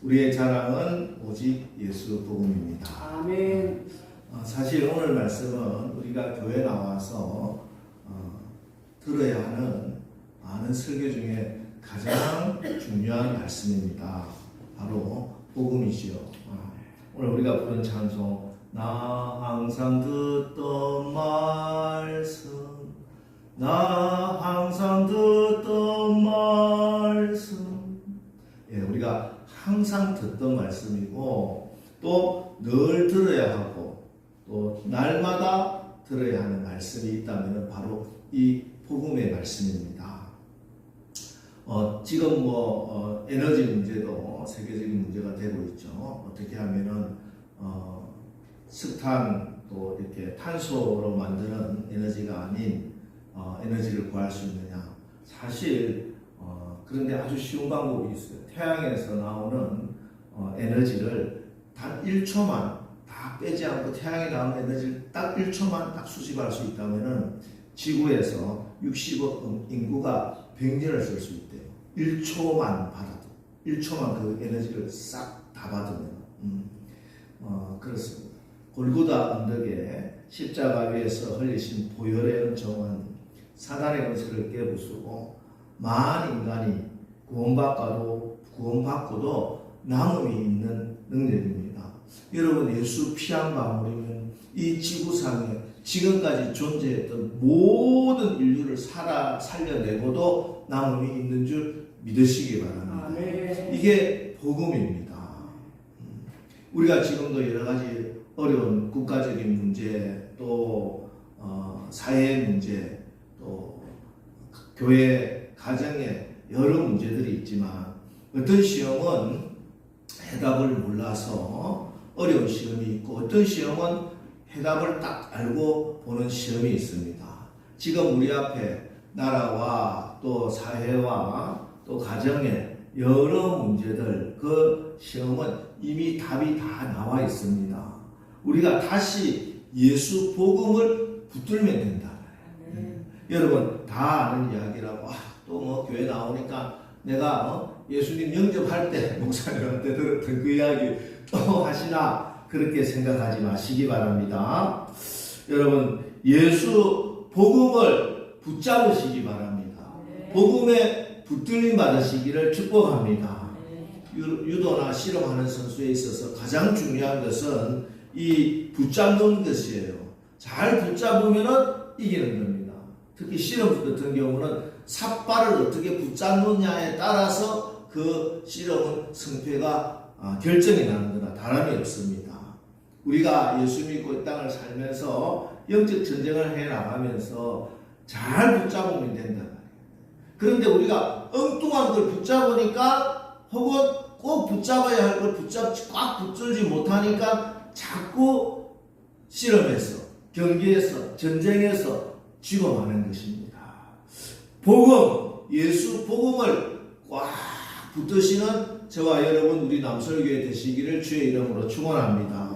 우리의 자랑은 오직 예수 복음입니다. 아멘. 사실 오늘 말씀은 우리가 교회 나와서 들어야 하는 많은 설교 중에 가장 중요한 말씀입니다. 바로 복음이지요. 오늘 우리가 부른 찬송, 나 항상 듣던 말씀, 나 항상 듣던 말씀. 우리가 항상 듣던 말씀이고 또 늘 들어야 하고 또 날마다 들어야 하는 말씀이 있다면 바로 이 복음의 말씀입니다. 지금 에너지 문제도 세계적인 문제가 되고 있죠. 어떻게 하면은 석탄 또 이렇게 탄소로 만드는 에너지가 아닌 에너지를 구할 수 있느냐? 사실 그런데 아주 쉬운 방법이 있어요. 태양에서 나오는 에너지를 단 1초만 다 빼지 않고 태양에 나오는 에너지를 딱 1초만 딱 수집할 수 있다면은 지구에서 60억 인구가 100년을 쓸 수 있대요. 1초만 받아도 1초만 그 에너지를 싹 다 받으면 그렇습니다. 골고다 언덕에 십자가 위에서 흘리신 보혈의 은총은 사단의 권세를 깨부수고 만 인간이 구원받고도 남음이 있는 능력입니다. 여러분, 예수 피 한 방울이면 이 지구상에 지금까지 존재했던 모든 인류를 살려내고도 남음이 있는 줄 믿으시기 바랍니다. 아멘. 이게 복음입니다. 우리가 지금도 여러 가지 어려운 국가적인 문제, 또 사회 문제, 또 교회, 가정에 여러 문제들이 있지만 어떤 시험은 해답을 몰라서 어려운 시험이 있고 어떤 시험은 해답을 딱 알고 보는 시험이 있습니다. 지금 우리 앞에 나라와 또 사회와 또 가정에 여러 문제들, 그 시험은 이미 답이 다 나와 있습니다. 우리가 다시 예수 복음을 붙들면 된다. 여러분 다 아는 이야기라고 또 교회 나오니까 내가 예수님 영접할 때 목사님한테 들었던 그 이야기 또 하시나 그렇게 생각하지 마시기 바랍니다. 여러분 예수 복음을 붙잡으시기 바랍니다. 복음에 붙들림 받으시기를 축복합니다. 유도나 씨름하는 선수에 있어서 가장 중요한 것은 이 붙잡는 것이에요. 잘 붙잡으면 이기는 겁니다. 특히 씨름 같은 경우는 삿발을 어떻게 붙잡느냐에 따라서 그 씨름은 승패가 결정이 나는 거나 다름이 없습니다. 우리가 예수 믿고 이 땅을 살면서 영적 전쟁을 해 나가면서 잘 붙잡으면 된다. 그런데 우리가 엉뚱한 걸 붙잡으니까 혹은 꼭 붙잡아야 할 걸 꽉 붙들지 못하니까 자꾸 씨름에서, 경기에서, 전쟁에서 지고 마는 것입니다. 복음, 예수 복음을 꽉 붙드시는 저와 여러분 우리 남설교회 되시기를 주의 이름으로 축원합니다.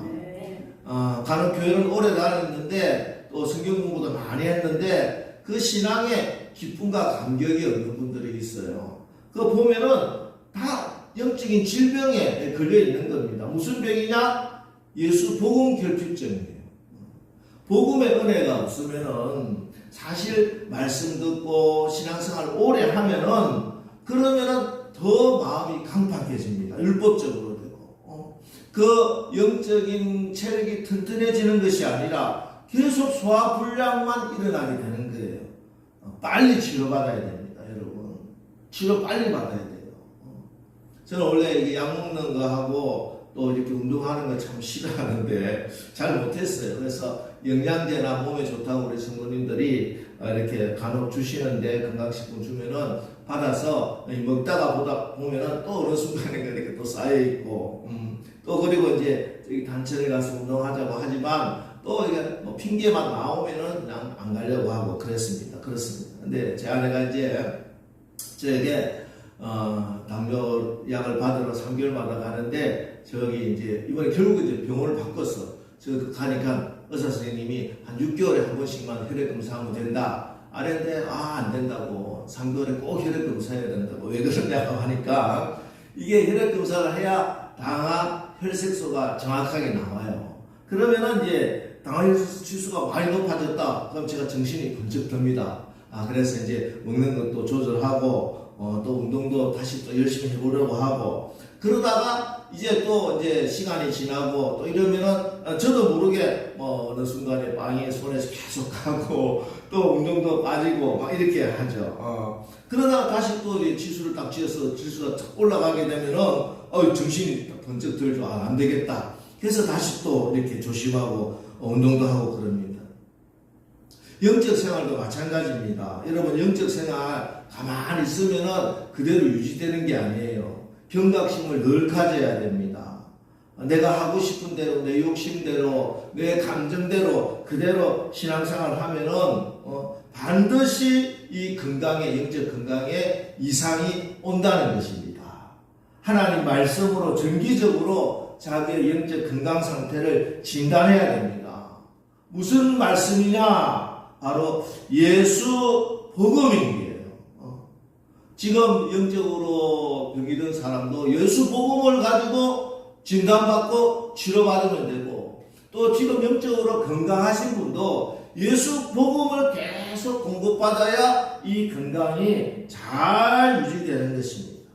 가는 교회는 오래 다녔는데 또 성경 공부도 많이 했는데 그 신앙에 기쁨과 감격이 없는 분들이 있어요. 그거 보면은 다 영적인 질병에 걸려 있는 겁니다. 무슨 병이냐? 예수 복음 결핍증이에요. 복음의 은혜가 없으면은 사실 말씀 듣고 신앙생활 오래 하면은 그러면은 더 마음이 강팍해집니다. 율법적으로 되고 그 영적인 체력이 튼튼해지는 것이 아니라 계속 소화불량만 일어나게 되는 거예요. 빨리 치료받아야 됩니다, 여러분. 치료 빨리 받아야 돼요. 저는 원래 이게 약 먹는 거 하고 또 이렇게 운동하는 거 참 싫어하는데 잘 못했어요. 그래서 영양제나 몸에 좋다고 우리 성도님들이 이렇게 간혹 주시는데 건강식품 주면은 받아서 먹다가 보다 보면은 또 어느 순간에 이렇게 또 쌓여있고 또 그리고 이제 저기 단체에 가서 운동하자고 하지만 또 이게 뭐 핑계만 나오면은 그냥 안 가려고 하고 그렇습니다. 근데 제 아내가 이제 저에게 당뇨 약을 받으러 3개월마다 가는데 저기 이제 이번에 결국 이제 병원을 바꿨어. 저 가니까 의사 선생님이 한 6개월에 한 번씩만 혈액 검사하면 된다. 아래인데 안 된다고 3개월에 꼭 혈액 검사해야 된다고 왜 그러냐고 하니까 이게 혈액 검사를 해야 당화 혈색소가 정확하게 나와요. 그러면은 이제 당화 혈색소 지수가 많이 높아졌다. 그럼 제가 정신이 번쩍 듭니다. 그래서 이제 먹는 것도 조절하고 또 운동도 다시 또 열심히 해보려고 하고, 그러다가 이제 시간이 지나고 또 이러면은 저도 모르게 어느 순간에 빵이 손에서 계속 가고 또 운동도 빠지고 막 이렇게 하죠. 그러다가 다시 또 지수를 딱 지어서 지수가 탁 올라가게 되면은 정신이 번쩍 들죠. 안 되겠다. 그래서 다시 또 이렇게 조심하고 운동도 하고 그럽니다. 영적 생활도 마찬가지입니다. 여러분, 영적 생활 가만히 있으면은 그대로 유지되는 게 아니에요. 경각심을 늘 가져야 됩니다. 내가 하고 싶은 대로, 내 욕심대로, 내 감정대로 그대로 신앙생활을 하면은 반드시 이 건강에, 영적 건강에 이상이 온다는 것입니다. 하나님 말씀으로 정기적으로 자기의 영적 건강 상태를 진단해야 됩니다. 무슨 말씀이냐? 바로 예수 복음인 거예요. 지금 영적으로 병이 든 사람도 예수 복음을 가지고 진단받고 치료받으면 되고, 또 지금 영적으로 건강하신 분도 예수 복음을 계속 공급받아야 이 건강이 잘 유지되는 것입니다.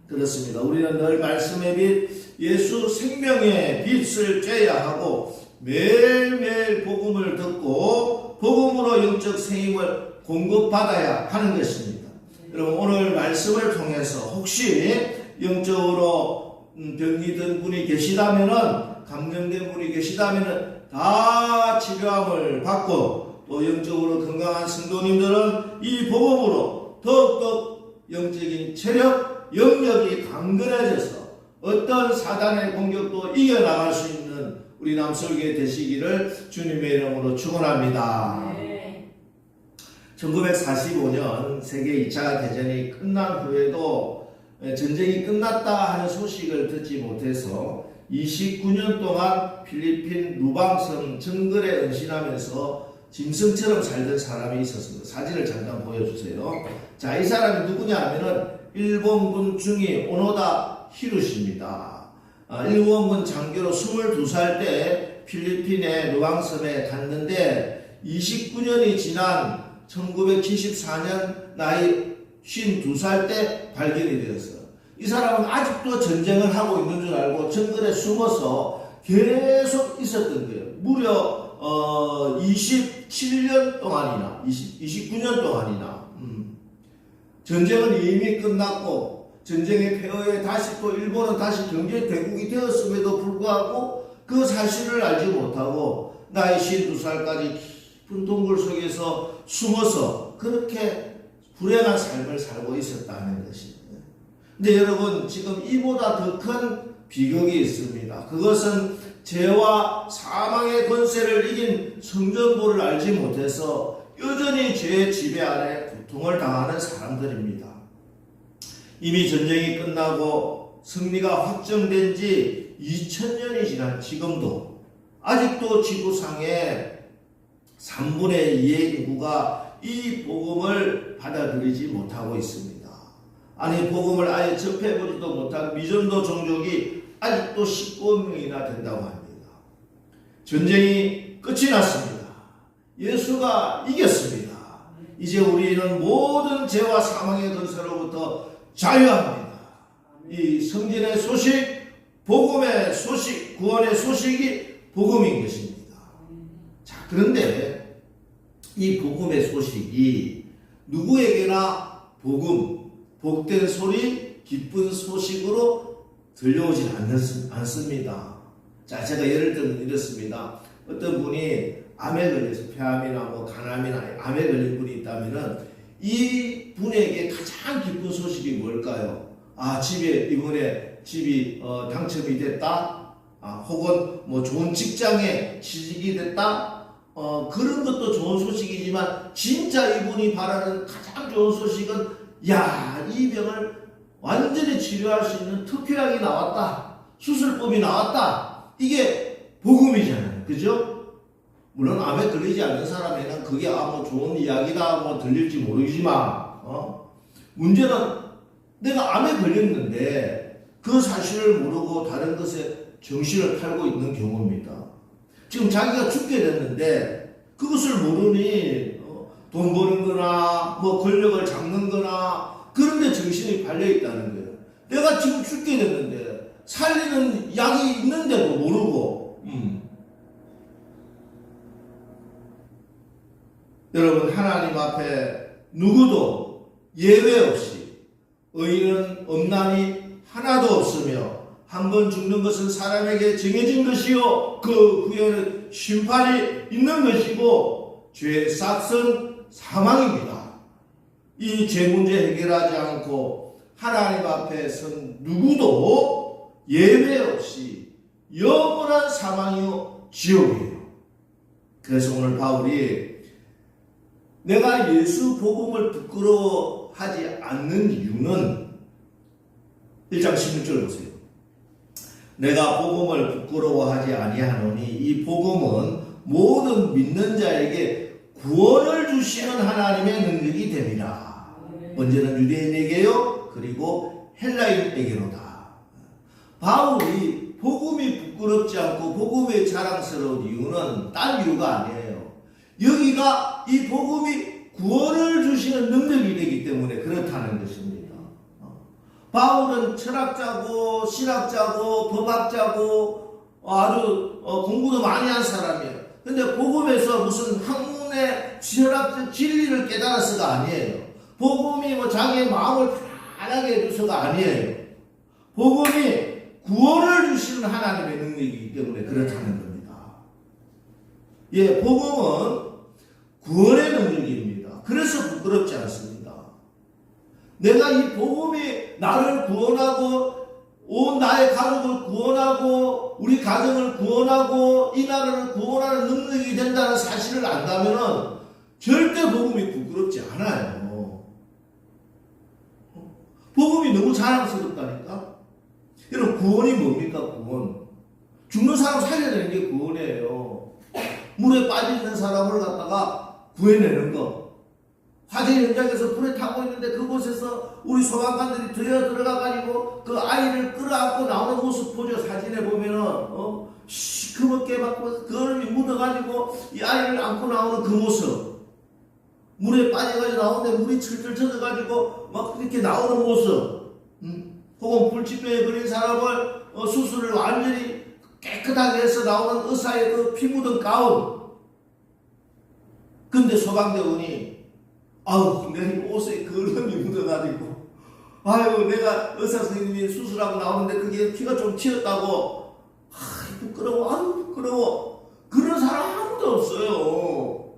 그렇습니다. 우리는 늘 말씀의 빛, 예수 생명의 빛을 쬐야 하고 매일매일 복음을 듣고 복음으로 영적 생임을 공급받아야 하는 것입니다. 여러분, 오늘 말씀을 통해서 혹시 영적으로 병이 든 분이 계시다면은, 감염된 분이 계시다면은 다 치료함을 받고, 또 영적으로 건강한 성도님들은 이 복음으로 더욱더 영적인 체력, 영역이 강건해져서 어떤 사단의 공격도 이겨나갈 수 있는 우리 남설교회 되시기를 주님의 이름으로 축원합니다. 1945년 세계 2차 대전이 끝난 후에도 전쟁이 끝났다 하는 소식을 듣지 못해서 29년 동안 필리핀 루방섬 정글에 은신하면서 짐승처럼 살던 사람이 있었습니다. 사진을 잠깐 보여주세요. 자, 이 사람이 누구냐 하면은 일본군 중위 오노다 히로시입니다. 일본군 장교로 22살 때 필리핀의 루앙섬에 갔는데 29년이 지난 1974년 나이 52살 때 발견이 되었어요. 이 사람은 아직도 전쟁을 하고 있는 줄 알고 정글에 숨어서 계속 있었던 거예요. 무려 27년 동안이나 29년 동안이나 전쟁은 이미 끝났고 전쟁의 폐허에 다시 또 일본은 다시 경제 대국이 되었음에도 불구하고 그 사실을 알지 못하고 나이 52살까지 깊은 동굴 속에서 숨어서 그렇게 불행한 삶을 살고 있었다는 것입니다. 근데 여러분, 지금 이보다 더 큰 비극이 있습니다. 그것은 죄와 사망의 권세를 이긴 성전보를 알지 못해서 여전히 죄의 지배 아래 고통을 당하는 사람들입니다. 이미 전쟁이 끝나고 승리가 확정된 지 2000년이 지난 지금도 아직도 지구상의 3분의 2의 인구가 이 복음을 받아들이지 못하고 있습니다. 아니, 복음을 아예 접해보지도 못한 미전도 종족이 아직도 19명이나 된다고 합니다. 전쟁이 끝이 났습니다. 예수가 이겼습니다. 이제 우리는 모든 죄와 사망의 권세로부터 자유합니다. 이 성진의 소식, 복음의 소식, 구원의 소식이 복음인 것입니다. 자, 그런데 이 복음의 소식이 누구에게나 복음, 복된 소리, 기쁜 소식으로 들려오진 않습니다. 자, 제가 예를 들면 이렇습니다. 어떤 분이 암에 걸려서 폐암이나 간암이나 암에 걸린 분이 있다면은 이 분에게 가장 기쁜 소식이 뭘까요? 이번에 집이 당첨이 됐다. 혹은 좋은 직장에 취직이 됐다. 그런 것도 좋은 소식이지만 진짜 이분이 바라는 가장 좋은 소식은 이 병을 완전히 치료할 수 있는 특효약이 나왔다. 수술법이 나왔다. 이게 복음이잖아요. 그죠? 물론 암에 걸리지 않는 사람에는 그게 좋은 이야기다 들릴지 모르지만 문제는 내가 암에 걸렸는데 그 사실을 모르고 다른 것에 정신을 팔고 있는 경우입니다. 지금 자기가 죽게 됐는데 그것을 모르니 돈 버는 거나 뭐 권력을 잡는 거나 그런 데 정신이 팔려 있다는 거예요. 내가 지금 죽게 됐는데 살리는 약이 있는데도 모르고 여러분, 하나님 앞에 누구도 예외 없이 의인은 없나니 하나도 없으며 한 번 죽는 것은 사람에게 정해진 것이요 그 후에는 심판이 있는 것이고 죄의 삭은 사망입니다. 이 죄 문제 해결하지 않고 하나님 앞에 선 누구도 예외 없이 영원한 사망이요 지옥이에요. 그래서 오늘 바울이 내가 예수 복음을 부끄러워하지 않는 이유는 1장 16절 보세요. 내가 복음을 부끄러워하지 아니하노니 이 복음은 모든 믿는 자에게 구원을 주시는 하나님의 능력이 됨이라. 언제는 유대인에게요 그리고 헬라인에게로다. 바울이 복음이 부끄럽지 않고 복음이 자랑스러운 이유는 딴 이유가 아니에요. 여기가 이 복음이 구원을 주시는 능력이 되기 때문에 그렇다는 것입니다. 바울은 철학자고 신학자고 법학자고 아주 공부도 많이 한 사람이에요. 근데 복음에서 무슨 학문의 철학적 진리를 깨달아서가 아니에요. 복음이 뭐 자기의 마음을 편하게 해줘서가 아니에요. 복음이 구원을 주시는 하나님의 능력이기 때문에 그렇다는 겁니다. 예, 복음은 구원의 능력입니다. 그래서 부끄럽지 않습니다. 내가 이 복음이 나를 구원하고 온 나의 가족을 구원하고 우리 가정을 구원하고 이 나라를 구원하는 능력이 된다는 사실을 안다면은 절대 복음이 부끄럽지 않아요. 복음이 너무 자랑스럽다니까. 여러분, 구원이 뭡니까? 구원. 죽는 사람 살려야 되는 게 구원이에요. 물에 빠져 있는 사람을 갖다가 구해내는 거. 화재 현장에서 불에 타고 있는데 그곳에서 우리 소방관들이 들어가가지고 그 아이를 끌어안고 나오는 모습 보죠. 사진에 보면은 시커멓게 막 거름이 묻어가지고 이 아이를 안고 나오는 그 모습, 물에 빠져가지고 나오는데 물이 철철 젖어가지고 막 이렇게 나오는 모습, 혹은 불치병에 걸린 사람을 수술을 완전히 깨끗하게 해서 나오는 의사의 그 피 묻은 가운. 근데 소방대원이 아우, 내 옷에 거름이 묻어가지고, 아유, 내가 의사 선생님이 수술하고 나오는데 그게 피가 좀 튀었다고, 부끄러워, 아유, 부끄러워. 그런 사람 아무도 없어요.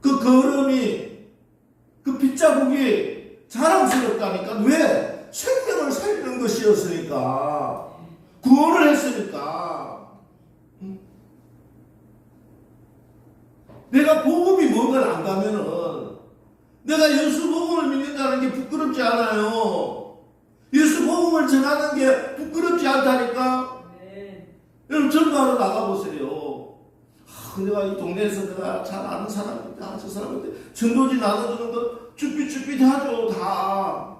그 거름이, 그 핏자국이 자랑스럽다니까. 왜? 생명을 살리는 것이었으니까. 구원을 했으니까. 내가 복음이 뭔가를 안다면은 내가 예수 복음을 믿는다는 게 부끄럽지 않아요. 예수 복음을 전하는 게 부끄럽지 않다니까. 여러분, 전도하러 나가보세요. 내가 이 동네에서 내가 잘 아는 사람인데, 저 사람한테 전도지 나눠주는 거 쭈삣쭈삣 하죠, 다.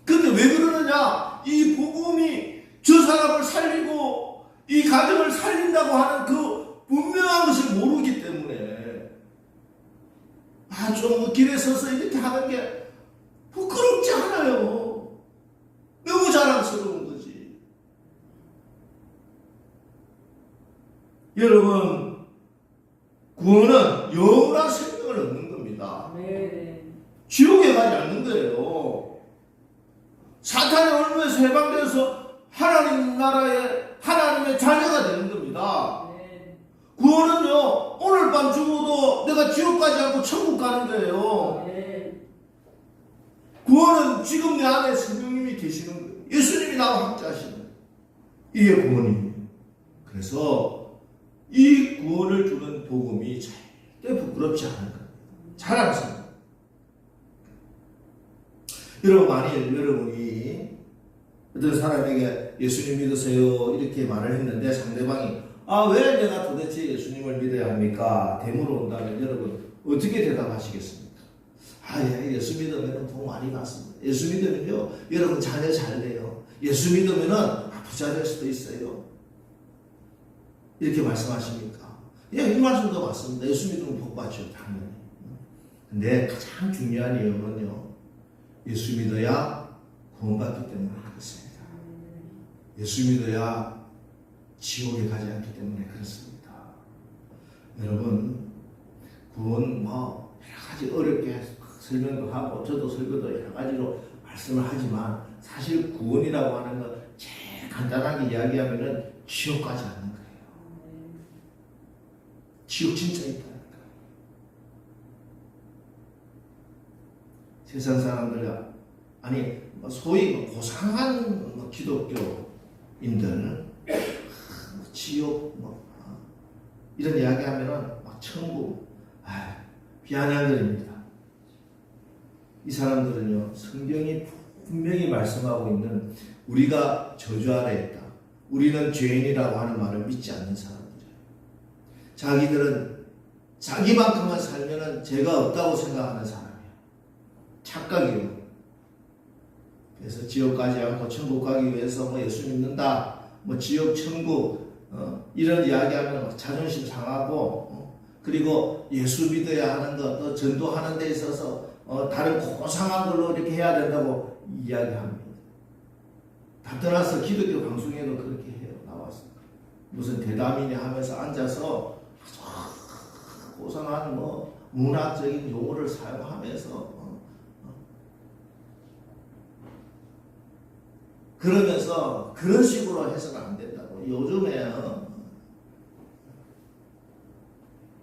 근데 왜 그러느냐? 이 복음이 저 사람을 살리고 이 가정을 살린다고 하는 그 분명한 것을 모르기 때문에 좀 길에 서서 이렇게 하는 게 부끄럽지 않아요. 너무 자랑스러운 거지. 여러분, 구원은 영원한 생명을 얻는 겁니다. 지옥에 가지 않는 거예요. 사탄의 얼마에서 해방되어서 하나님 나라의 하나님의 자녀가 되는 겁니다. 구원은요, 오늘 밤 죽어도 내가 지옥 가지 않고 천국 가는 거예요. 구원은 지금 내 안에 성령님이 계시는 거예요. 예수님이 나와 함께 하시는 거예요. 이게 구원입니다. 그래서 이 구원을 주는 복음이 절대 부끄럽지 않은 거예요. 자랑스러워요. 여러분, 만일 여러분이 어떤 사람에게 예수님 믿으세요 이렇게 말을 했는데 상대방이 왜 내가 도대체 예수님을 믿어야 합니까? 대물어 온다면 여러분 어떻게 대답하시겠습니까? 예, 예수 믿으면 복 많이 받습니다. 예수 믿으면요, 여러분 자녀 잘 돼요. 예수 믿으면 부자 될 수도 있어요. 이렇게 말씀하십니까? 예, 이 말씀도 맞습니다. 예수 믿으면 복 받죠, 당연히. 근데 가장 중요한 이유는요, 예수 믿어야 구원받기 때문에 그렇습니다. 예수 믿어야 지옥에 가지 않기 때문에 그렇습니다. 여러분, 구원 여러 가지 어렵게 설명도 하고 저도 설교도 여러 가지로 말씀을 하지만 사실 구원이라고 하는 건 제일 간단하게 이야기하면은 지옥 가지 않는 거예요. 지옥 진짜 있다니까. 세상 사람들, 아니 소위 고상한 기독교인들 지옥 이런 이야기하면은 막 천국, 비아냥거립니다. 이 사람들은요, 성경이 분명히 말씀하고 있는 우리가 저주 아래 있다, 우리는 죄인이라고 하는 말을 믿지 않는 사람들이에요. 자기들은 자기만큼만 살면은 죄가 없다고 생각하는 사람이에요. 착각이에요. 그래서 지옥 가지 않고 천국 가기 위해서 예수 믿는다, 지옥 천국 이런 이야기하면 자존심 상하고, 그리고 예수 믿어야 하는 것, 또 전도하는 데 있어서 다른 고상한 걸로 이렇게 해야 된다고 이야기합니다. 다 떠나서 기독교 방송에도 그렇게 해요. 나와서 무슨 대담이냐 하면서 앉아서 아주 고상한 문학적인 용어를 사용하면서 그러면서 그런 식으로 해서는 안 된다고. 요즘에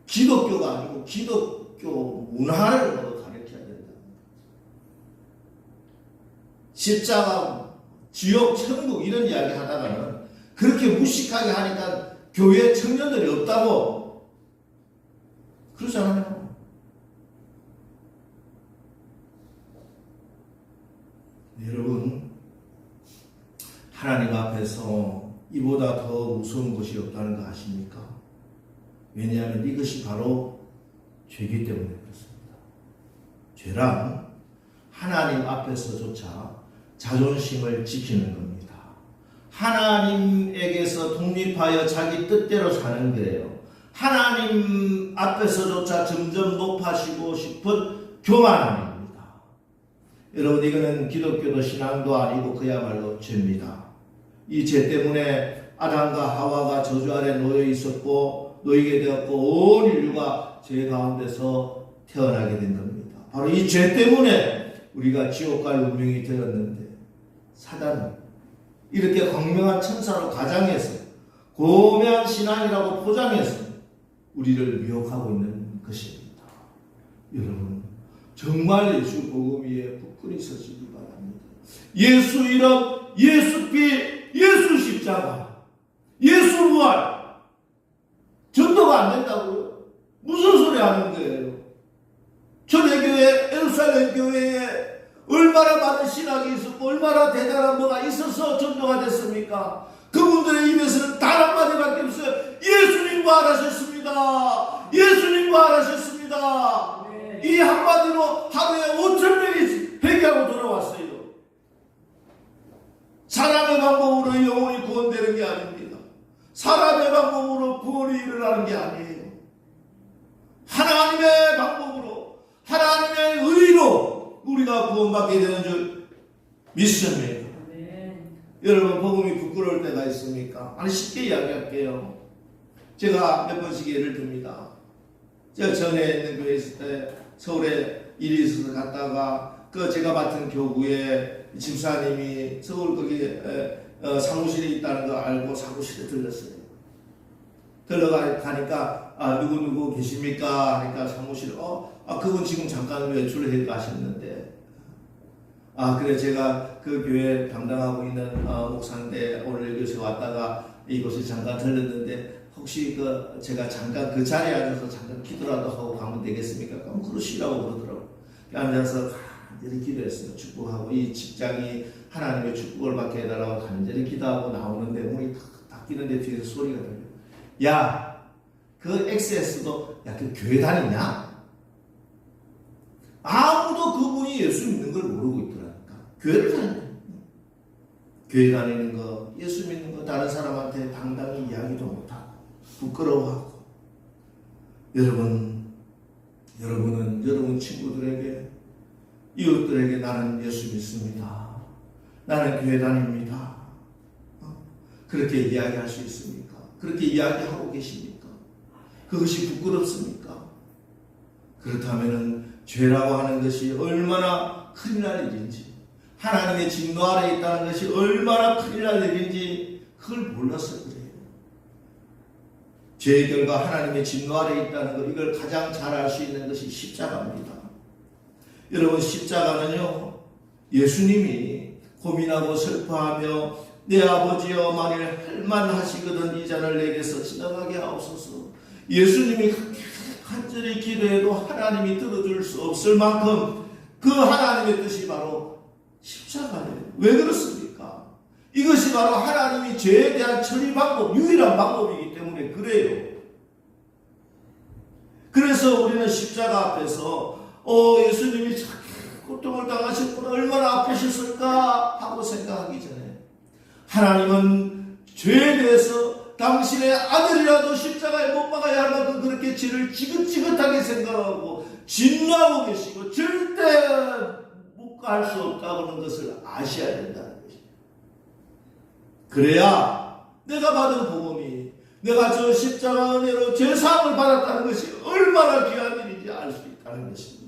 기독교가 아니고 기독교 문화를 가르쳐야 된다. 십자가, 지옥, 천국 이런 이야기 하다가는 그렇게 무식하게 하니까 교회 청년들이 없다고 그러잖아요. 여러분, 하나님 앞에서 이보다 더 무서운 것이 없다는 거 아십니까? 왜냐하면 이것이 바로 죄이기 때문에 그렇습니다. 죄란 하나님 앞에서조차 자존심을 지키는 겁니다. 하나님에게서 독립하여 자기 뜻대로 사는 거예요. 하나님 앞에서조차 점점 높아지고 싶은 교만함입니다. 여러분, 이거는 기독교도 신앙도 아니고 그야말로 죄입니다. 이 죄 때문에 아담과 하와가 저주 아래 놓여 있었고 놓이게 되었고 온 인류가 죄 가운데서 태어나게 된 겁니다. 바로 이 죄 때문에 우리가 지옥 갈 운명이 되었는데, 사단은 이렇게 광명한 천사로 가장해서 고매한 신앙이라고 포장해서 우리를 미혹하고 있는 것입니다. 여러분, 정말 예수 복음 위에 굳건히 서시기 바랍니다. 예수 이름, 예수 피, 예수 십자가, 예수 부활, 전도가 안 된다고요? 무슨 소리 하는 거예요? 초대교회, 예루살렘 교회에 얼마나 많은 신학이 있었고 얼마나 대단한 뭐가 있어서 전도가 됐습니까? 그분들의 입에서는 단 한마디밖에 없어요. 예수님 부활하셨습니다. 예수님 부활하셨습니다. 네. 이 한마디로 하루에 5,000명이 회개하고 돌아왔어요. 사람의 방법으로 영혼이 구원되는 게 아닙니다. 사람의 방법으로 구원이 일어나는 게 아니에요. 하나님의 방법으로, 하나님의 의로 우리가 구원받게 되는 줄 믿습니다. 여러분, 복음이 부끄러울 때가 있습니까? 아니, 쉽게 이야기할게요. 제가 몇 번씩 예를 듭니다. 제가 전에 있는 교회에 있을 때 서울에 일이 있어서 갔다가 제가 맡은 교구에 집사님이 서울 거기 사무실에 있다는 거 알고 사무실에 들렀어요. 들어가니까 누구 계십니까? 하니까 사무실에 그분 지금 잠깐 외출해 가셨는데, 그래, 제가 그 교회 담당하고 있는 목사인데 오늘 여기서 왔다가 이곳에 잠깐 들렀는데 혹시 제가 잠깐 그 자리에 앉아서 잠깐 기도라도 하고 가면 되겠습니까? 그럼 그러시라고 그러더라고요. 앉아서 간절히 기도했어요. 축복하고, 이 직장이 하나님의 축복을 받게 해달라고 간절히 기도하고 나오는데 문이 탁 닫히는데 뒤에서 소리가 들려요. 야, 그 XS도 그 교회 다니냐? 아무 본인이 예수 믿는 걸 모르고 있더라니까. 교회를 다니는 거. 교회 다니는 거, 예수 믿는 거 다른 사람한테 당당히 이야기도 못하고 부끄러워하고. 여러분은 여러분 친구들에게, 이웃들에게 나는 예수 믿습니다, 나는 교회 다닙니다, 그렇게 이야기할 수 있습니까? 그렇게 이야기하고 계십니까? 그것이 부끄럽습니까? 그렇다면 죄라고 하는 것이 얼마나 큰일 날 일인지, 하나님의 진노 아래 있다는 것이 얼마나 큰일 날 일인지 그걸 몰라서 그래요. 죄의 결과 하나님의 진노 아래 있다는 것, 이걸 가장 잘 알 수 있는 것이 십자가입니다. 여러분, 십자가는요, 예수님이 고민하고 슬퍼하며 내 아버지여 만일 할만하시거든 이 잔을 내게서 지나가게 하옵소서. 예수님이 간절히 기도해도 하나님이 들어줄 수 없을 만큼 그 하나님의 뜻이 바로 십자가예요. 왜 그렇습니까? 이것이 바로 하나님이 죄에 대한 처리 방법, 유일한 방법이기 때문에 그래요. 그래서 우리는 십자가 앞에서 예수님이 참 고통을 당하셨구나, 얼마나 아프셨을까 하고 생각하기 전에 하나님은 죄에 대해서 당신의 아들이라도 십자가에 못 박아야 할 만큼 그렇게 죄를 지긋지긋하게 생각하고 진노하고 계시고 절대 묵과할 수 없다는 것을 아셔야 된다는 것이에요. 그래야 내가 받은 복음이, 내가 저 십자가 은혜로 죄사함을 받았다는 것이 얼마나 귀한 일인지 알 수 있다는 것입니다.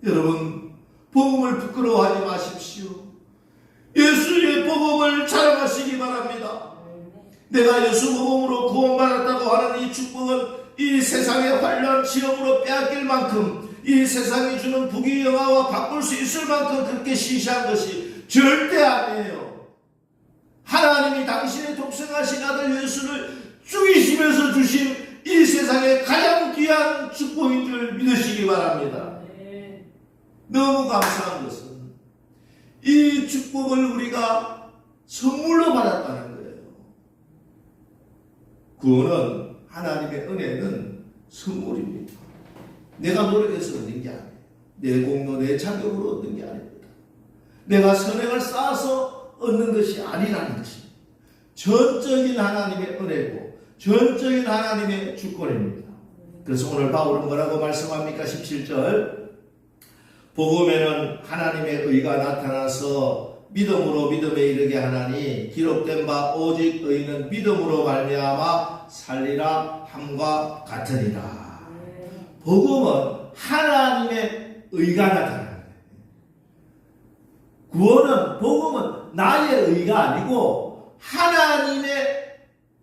여러분, 복음을 부끄러워하지 마십시오. 예수의 복음을 자랑하시기 바랍니다. 내가 예수 복음으로 구원받았다고 하는 이 축복은 이 세상의 환란 시험으로 빼앗길 만큼, 이 세상이 주는 부귀영화와 바꿀 수 있을 만큼 그렇게 시시한 것이 절대 아니에요. 하나님이 당신의 독생하신 아들 예수를 죽이시면서 주신 이 세상의 가장 귀한 축복인 줄 믿으시기 바랍니다. 너무 감사한 것은 이 축복을 우리가 선물로 받았다는 거예요. 구원은, 하나님의 은혜는 선물입니다. 내가 노력해서 얻는 게 아니에요. 내 공로, 내 자격으로 얻는 게 아닙니다. 내가 선행을 쌓아서 얻는 것이 아니라는 것입니다. 전적인 하나님의 은혜고 전적인 하나님의 주권입니다. 그래서 오늘 바울은 뭐라고 말씀합니까? 17절, 복음에는 하나님의 의가 나타나서 믿음으로 믿음에 이르게 하나니 기록된 바 오직 의는 믿음으로 말미암아 살리라 함과 같으니라. 복음은 하나님의 의가 나타나는 거예요. 구원은, 복음은 나의 의가 아니고 하나님의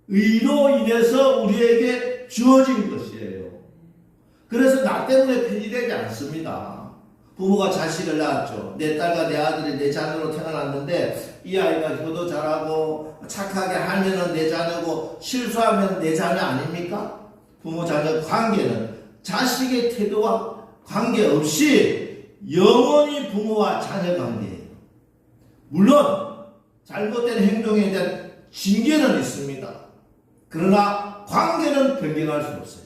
의로 인해서 우리에게 주어진 것이에요. 그래서 나 때문에 편의되지 않습니다. 부모가 자식을 낳았죠. 내 딸과 내 아들이 내 자녀로 태어났는데 이 아이가 효도 잘하고 착하게 하면은 내 자녀고 실수하면 내 자녀 아닙니까? 부모 자녀 관계는 자식의 태도와 관계없이 영원히 부모와 자녀 관계예요. 물론 잘못된 행동에 대한 징계는 있습니다. 그러나 관계는 변경할 수 없어요.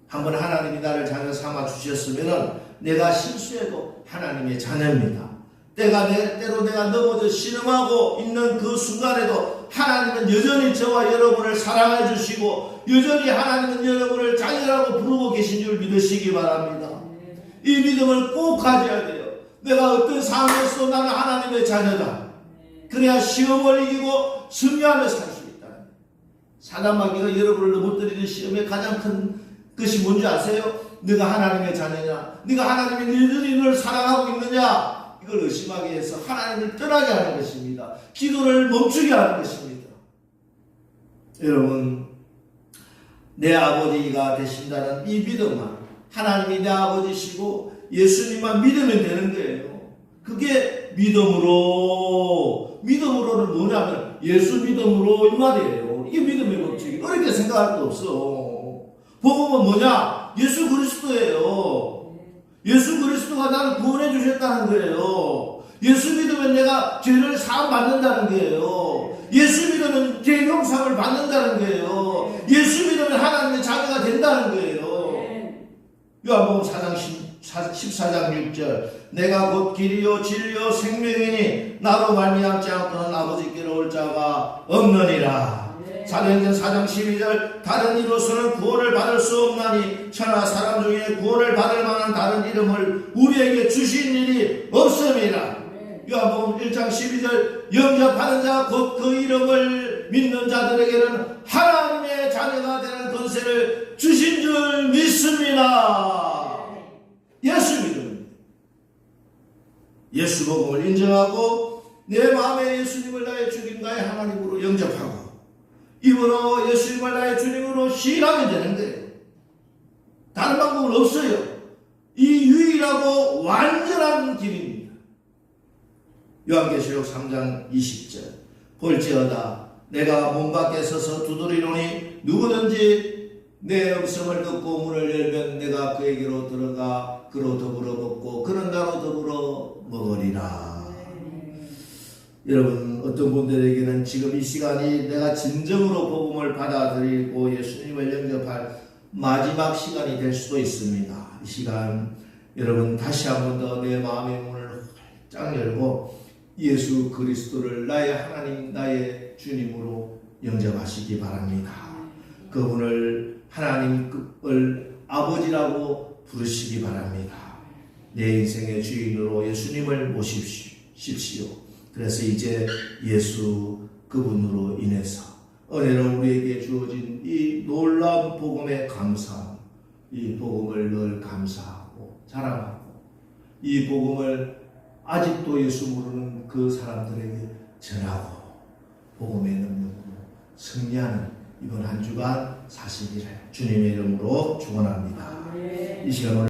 한번 하나님이 나를 자녀 삼아 주셨으면 내가 실수해도 하나님의 자녀입니다. 때로 내가 넘어져 신음하고 있는 그 순간에도 하나님은 여전히 저와 여러분을 사랑해 주시고 여전히 하나님은 여러분을 자녀라고 부르고 계신 줄 믿으시기 바랍니다. 이 믿음을 꼭 가져야 돼요. 내가 어떤 상황에서도 나는 하나님의 자녀다. 그래야 시험을 이기고 승리하며 살 수 있다. 사단마귀가 여러분을 넘어뜨리는 시험의 가장 큰 것이 뭔지 아세요? 네가 하나님의 자녀냐? 네가 하나님이 여전히 너를 사랑하고 있느냐? 이걸 의심하게 해서 하나님을 떠나게 하는 것입니다. 기도를 멈추게 하는 것입니다. 여러분, 내 아버지가 되신다는 이 믿음만, 하나님이 내 아버지시고 예수님만 믿으면 되는 거예요. 그게 믿음으로는 뭐냐면 예수 믿음으로 이 말이에요. 이게 믿음의 법칙이. 어렵게 생각할 거 없어. 복음은 뭐냐? 예수 그리스도예요. 예수 그리스도가 나를 구원해 주셨다는 거예요. 예수 믿으면 내가 죄를 사함 받는다는 거예요. 예수 믿으면 죄 용서를 받는다는 거예요. 예수 믿으면 하나님의 자녀가 된다는 거예요. 요한복음 4장 14장 6절 내가 곧 길이요 진리요 생명이니 나로 말미암지 않고는 아버지께로 올 자가 없느니라. 사도행전 4장 12절 다른 이로서는 구원을 받을 수 없나니 천하 사람 중에 구원을 받을 만한 다른 이름을 우리에게 주신 일이 없음이라. 요한복음 1장 12절 영접하는 자 곧 그 이름을 믿는 자들에게는 하나님의 자녀가 되는 권세를 주신 줄 믿습니다. 예수 믿음, 예수 복음을 인정하고 내 마음에 예수님을 나의 주님과의 하나님으로 영접하고 입으로 예수님을 나의 주님으로 시인하게 되는 거예요. 다른 방법은 없어요. 이 유일하고 완전한 길입니다. 요한계시록 3장 20절 볼지어다 내가 문 밖에 서서 두드리노니 누구든지 내 음성을 듣고 문을 열면 내가 그에게로 들어가 그로 더불어 먹고 그는 나로 더불어 먹으리라. 여러분 어떤 분들에게는 지금 이 시간이 내가 진정으로 복음을 받아들이고 예수님을 영접할 마지막 시간이 될 수도 있습니다. 이 시간 여러분 다시 한 번 더 내 마음의 문을 활짝 열고 예수 그리스도를 나의 하나님 나의 주님으로 영접하시기 바랍니다. 그분을 하나님을 아버지라고 부르시기 바랍니다. 내 인생의 주인으로 예수님을 모십시오. 그래서 이제 예수 그분으로 인해서 은혜로 우리에게 주어진 이 놀라운 복음의 감사함, 이 복음을 늘 감사하고 자랑하고 이 복음을 아직도 예수 모르는 그 사람들에게 전하고 복음의 능력으로 승리하는 이번 한 주간 사시기를 주님의 이름으로 축원합니다. 이 시간